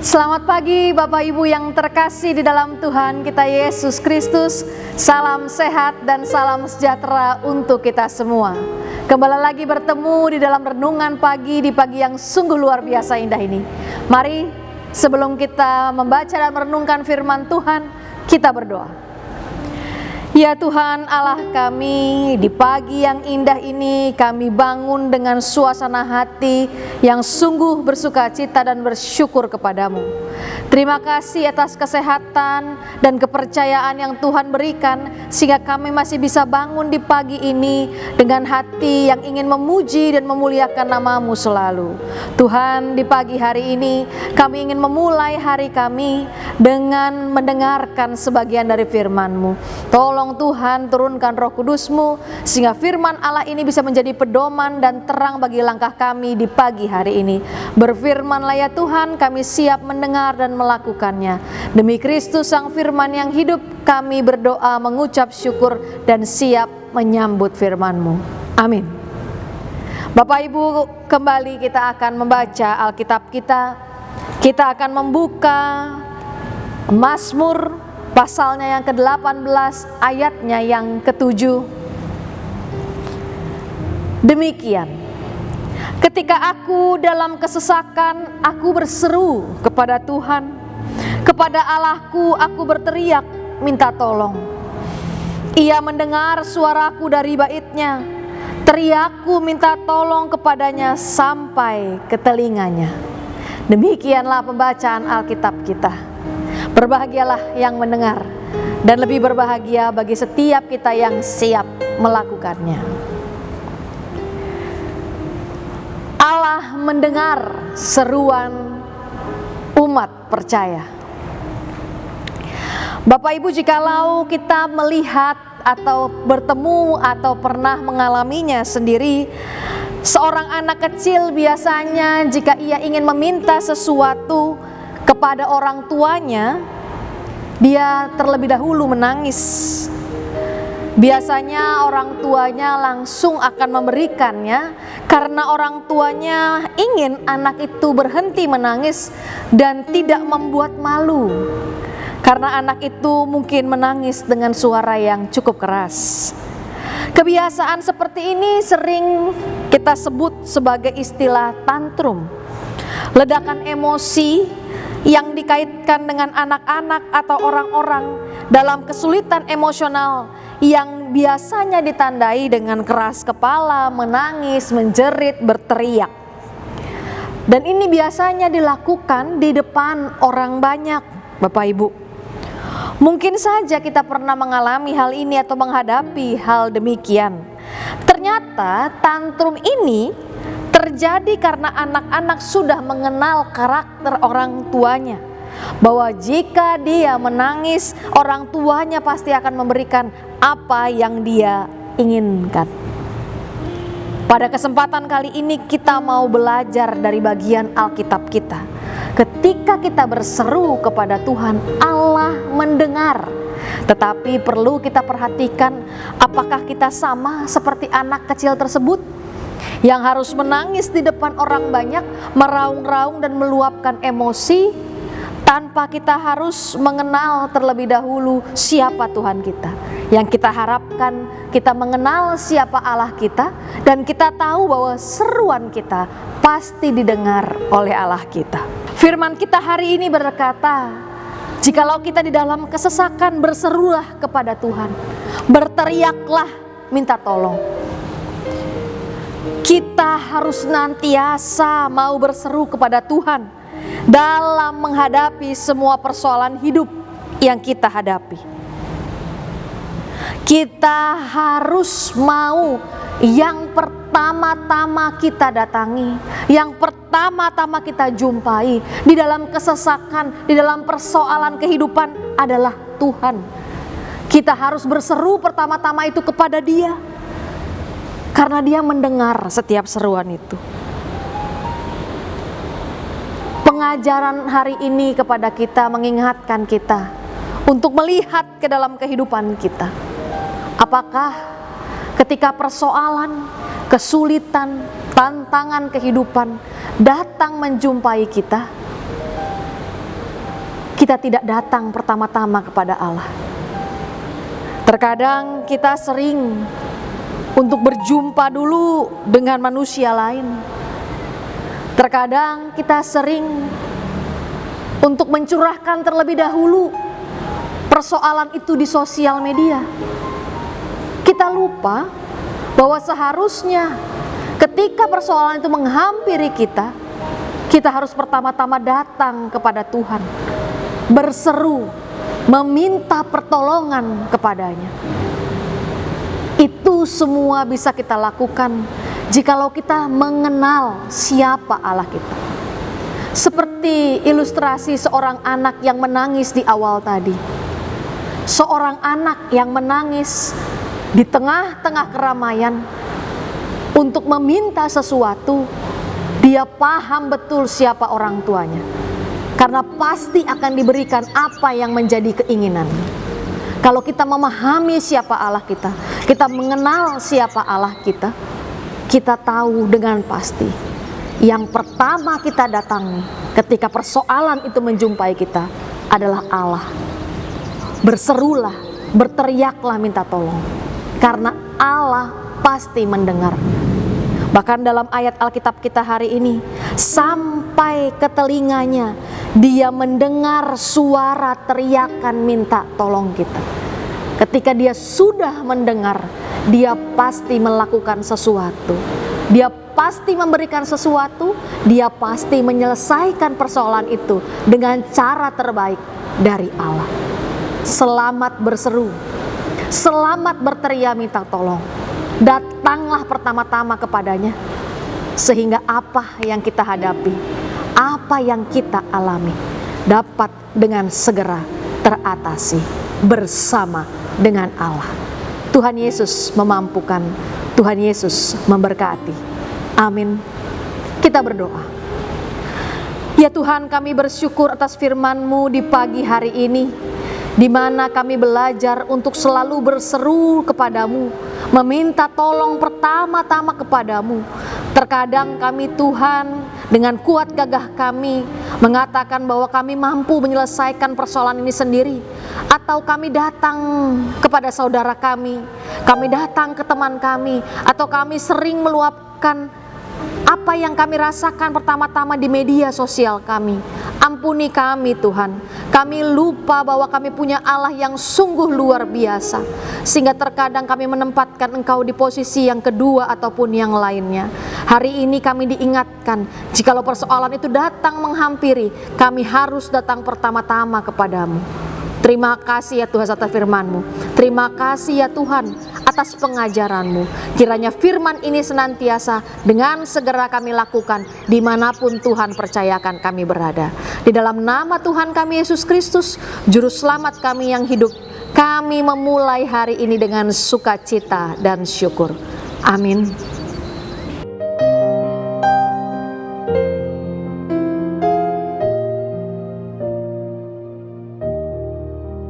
Selamat pagi Bapak Ibu yang terkasih di dalam Tuhan kita Yesus Kristus. Salam sehat dan salam sejahtera untuk kita semua. Kembali lagi bertemu di dalam renungan pagi di pagi yang sungguh luar biasa indah ini. Mari sebelum kita membaca dan merenungkan firman Tuhan, kita berdoa. Ya Tuhan Allah kami, di pagi yang indah ini kami bangun dengan suasana hati yang sungguh bersukacita dan bersyukur kepadamu. Terima kasih atas kesehatan dan kepercayaan yang Tuhan berikan sehingga kami masih bisa bangun di pagi ini dengan hati yang ingin memuji dan memuliakan nama-Mu selalu. Tuhan, di pagi hari ini kami ingin memulai hari kami dengan mendengarkan sebagian dari firman-Mu. Tolong Tuhan turunkan Roh Kudus-Mu sehingga firman Allah ini bisa menjadi pedoman dan terang bagi langkah kami di pagi hari ini. Berfirman-Lah ya Tuhan, kami siap mendengar dan melakukannya. Demi Kristus Sang Firman yang hidup, kami berdoa mengucap syukur dan siap menyambut firman-Mu. Amin. Bapak Ibu, kembali kita akan membaca Alkitab kita. Kita akan membuka Mazmur pasalnya yang ke-18, ayatnya yang ke-7. Demikian, ketika aku dalam kesesakan, aku berseru kepada Tuhan. Kepada Allahku aku berteriak, minta tolong. Ia mendengar suaraku dari baitnya. Teriakku minta tolong kepadanya sampai ke telinganya. Demikianlah pembacaan Alkitab kita. Berbahagialah yang mendengar, dan lebih berbahagia bagi setiap kita yang siap melakukannya. Allah mendengar seruan umat percaya. Bapak Ibu, jikalau kita melihat atau bertemu atau pernah mengalaminya sendiri, seorang anak kecil biasanya jika ia ingin meminta sesuatu kepada orang tuanya, dia terlebih dahulu menangis. Biasanya orang tuanya langsung akan memberikannya karena orang tuanya ingin anak itu berhenti menangis dan tidak membuat malu. Karena anak itu mungkin menangis dengan suara yang cukup keras. Kebiasaan seperti ini sering kita sebut sebagai istilah tantrum. Ledakan emosi yang dikaitkan dengan anak-anak atau orang-orang dalam kesulitan emosional yang biasanya ditandai dengan keras kepala, menangis, menjerit, berteriak. Dan ini biasanya dilakukan di depan orang banyak, Bapak Ibu. Mungkin saja kita pernah mengalami hal ini atau menghadapi hal demikian. Ternyata tantrum ini terjadi karena anak-anak sudah mengenal karakter orang tuanya, bahwa jika dia menangis, orang tuanya pasti akan memberikan apa yang dia inginkan. Pada kesempatan kali ini kita mau belajar dari bagian Alkitab kita. Ketika kita berseru kepada Tuhan, Allah mendengar. Tetapi perlu kita perhatikan, apakah kita sama seperti anak kecil tersebut yang harus menangis di depan orang banyak, meraung-raung dan meluapkan emosi tanpa kita harus mengenal terlebih dahulu siapa Tuhan kita. Yang kita harapkan kita mengenal siapa Allah kita, dan kita tahu bahwa seruan kita pasti didengar oleh Allah kita. Firman kita hari ini berkata, jikalau kita di dalam kesesakan, berserulah kepada Tuhan, berteriaklah minta tolong. Kita harus senantiasa mau berseru kepada Tuhan dalam menghadapi semua persoalan hidup yang kita hadapi. Kita harus mau yang pertama-tama kita datangi, yang pertama-tama kita jumpai di dalam kesesakan, di dalam persoalan kehidupan adalah Tuhan. Kita harus berseru pertama-tama itu kepada Dia, karena Dia mendengar setiap seruan itu. Pengajaran hari ini kepada kita mengingatkan kita untuk melihat ke dalam kehidupan kita. Apakah ketika persoalan, kesulitan, tantangan kehidupan datang menjumpai kita, kita tidak datang pertama-tama kepada Allah. Terkadang kita sering untuk berjumpa dulu dengan manusia lain. Terkadang kita sering untuk mencurahkan terlebih dahulu persoalan itu di sosial media. Kita lupa bahwa seharusnya ketika persoalan itu menghampiri kita, kita harus pertama-tama datang kepada Tuhan, berseru, meminta pertolongan kepadanya. Itu semua bisa kita lakukan jikalau kita mengenal siapa Allah kita. Seperti ilustrasi seorang anak yang menangis di awal tadi. Seorang anak yang menangis di tengah-tengah keramaian untuk meminta sesuatu, dia paham betul siapa orang tuanya. Karena pasti akan diberikan apa yang menjadi keinginan. Kalau kita memahami siapa Allah kita, kita mengenal siapa Allah kita, kita tahu dengan pasti yang pertama kita datangi ketika persoalan itu menjumpai kita adalah Allah. Berserulah, berteriaklah minta tolong, karena Allah pasti mendengar. Bahkan dalam ayat Alkitab kita hari ini, sampai ke telinganya dia mendengar suara teriakan minta tolong kita. Ketika dia sudah mendengar, dia pasti melakukan sesuatu. Dia pasti memberikan sesuatu, dia pasti menyelesaikan persoalan itu dengan cara terbaik dari Allah. Selamat berseru, selamat berteriak minta tolong. Datanglah pertama-tama kepadanya, sehingga apa yang kita hadapi, apa yang kita alami dapat dengan segera teratasi bersama dengan Allah. Tuhan Yesus memampukan, Tuhan Yesus memberkati. Amin. Kita berdoa. Ya Tuhan, kami bersyukur atas firman-Mu di pagi hari ini, di mana kami belajar untuk selalu berseru kepadamu, meminta tolong pertama-tama kepadamu. Terkadang kami Tuhan dengan kuat gagah kami mengatakan bahwa kami mampu menyelesaikan persoalan ini sendiri, atau kami datang kepada saudara kami datang ke teman kami, atau kami sering meluapkan apa yang kami rasakan pertama-tama di media sosial kami. Ampuni kami Tuhan, kami lupa bahwa kami punya Allah yang sungguh luar biasa, sehingga terkadang kami menempatkan Engkau di posisi yang kedua ataupun yang lainnya. Hari ini kami diingatkan, jikalau persoalan itu datang menghampiri, kami harus datang pertama-tama kepadamu. Terima kasih ya Tuhan atas firman-Mu. Terima kasih ya Tuhan atas pengajaran-Mu. Kiranya firman ini senantiasa dengan segera kami lakukan dimanapun Tuhan percayakan kami berada. Di dalam nama Tuhan kami Yesus Kristus, Juru Selamat kami yang hidup, kami memulai hari ini dengan sukacita dan syukur. Amin.